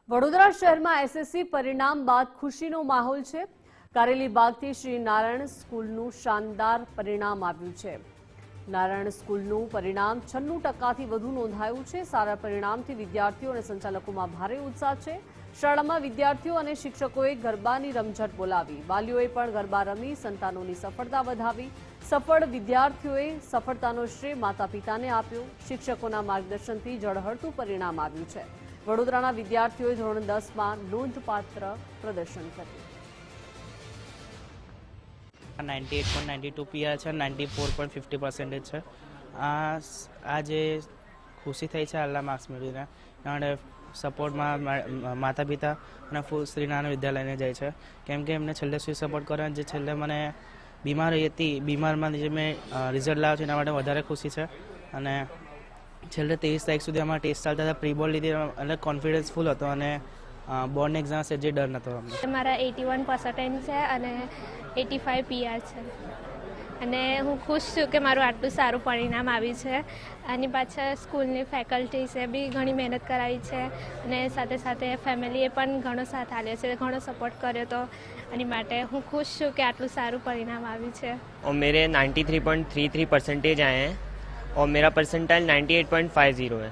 વડોદરા શહેરમાં એસએસસી પરિણામ બાદ ખુશીનો માહોલ છે। કારેલી બાગથી શ્રી નારાયણ સ્કૂલનું શાનદાર પરિણામ આવ્યું છે। નારાયણ સ્કૂલનું પરિણામ 96%થી વધુ નોંધાયું છે। સારા પરિણામથી વિદ્યાર્થીઓ અને સંચાલકોમાં ભારે ઉત્સાહ છે। શાળામાં વિદ્યાર્થીઓ અને શિક્ષકોએ ગરબાની રમઝટ બોલાવી। વાલીઓએ પણ ગરબા રમી સંતાનોની સફળતા વધાવી। સફળ વિદ્યાર્થીઓએ સફળતાનો શ્રેય માતા પિતાને આપ્યો। શિક્ષકોના માર્ગદર્શનથી ઝળહળતું પરિણામ આવ્યું છે। વડોદરાના વિદ્યાર્થીઓએ ધોરણ 10માં નોંધપાત્ર પ્રદર્શન કર્યું। 98.92 PR છે, 94.50% છે। આ જે ખુશી થઈ છે આટલા માર્ક્સ મેળવીને, અને સપોર્ટમાં માતા પિતા અને શ્રી નારાયણ વિદ્યાલયને જાય છે, કેમ કે એમને છેલ્લે સુધી સપોર્ટ કર્યો। જે છેલ્લે મને બીમારી હતી, બીમારમાં જે મેં રિઝલ્ટ લાવ્યો છે એના માટે વધારે ખુશી છે। અને છેલ્લે 23 તારીખ સુધી અમારા ટેસ્ટ ચાલતા હતા, પ્રી બોર્ડ લીધી એટલે કોન્ફિડન્સ ફૂલ હતો, અને બોર્ડની એક્ઝામ છે જે ડર નહોતો અમને। મારા 81% છે અને 85 PR છે, અને હું ખુશ છું કે મારું આટલું સારું પરિણામ આવ્યું છે। આની પાછળ સ્કૂલની ફેકલ્ટીસે બી ઘણી મહેનત કરાવી છે, અને સાથે સાથે ફેમિલીએ પણ ઘણો સાથ આપ્યો છે, ઘણો સપોર્ટ કર્યો। તો આની માટે હું ખુશ છું કે આટલું સારું પરિણામ આવ્યું છે। और मेरे 93.33% आए हैं और मेरा परसेंटाइल 98.50 है।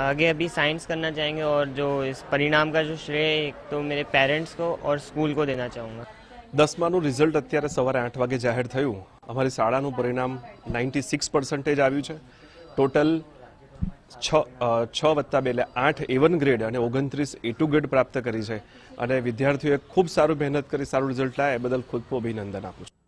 आगे अभी साइंस करना चाहेंगे और जो इस परिणाम का जो श्रेय एक तो मेरे पेरेंट्स को और स्कूल को देना चाहूँगा। 10માનું રિઝલ્ટ અત્યારે સવારે 8 વાગે જાહેર થયું। અમારી શાળાનું પરિણામ 96% આવ્યું છે। ટોટલ 6 વત્તા 2 એટલે 8 A1 ગ્રેડ અને 29 A2 ગ્રેડ પ્રાપ્ત કરી છે, અને વિદ્યાર્થીઓએ ખૂબ સારું મહેનત કરી સારું રિઝલ્ટ લાવ્યા એ બદલ ખૂબ અભિનંદન આપું છું।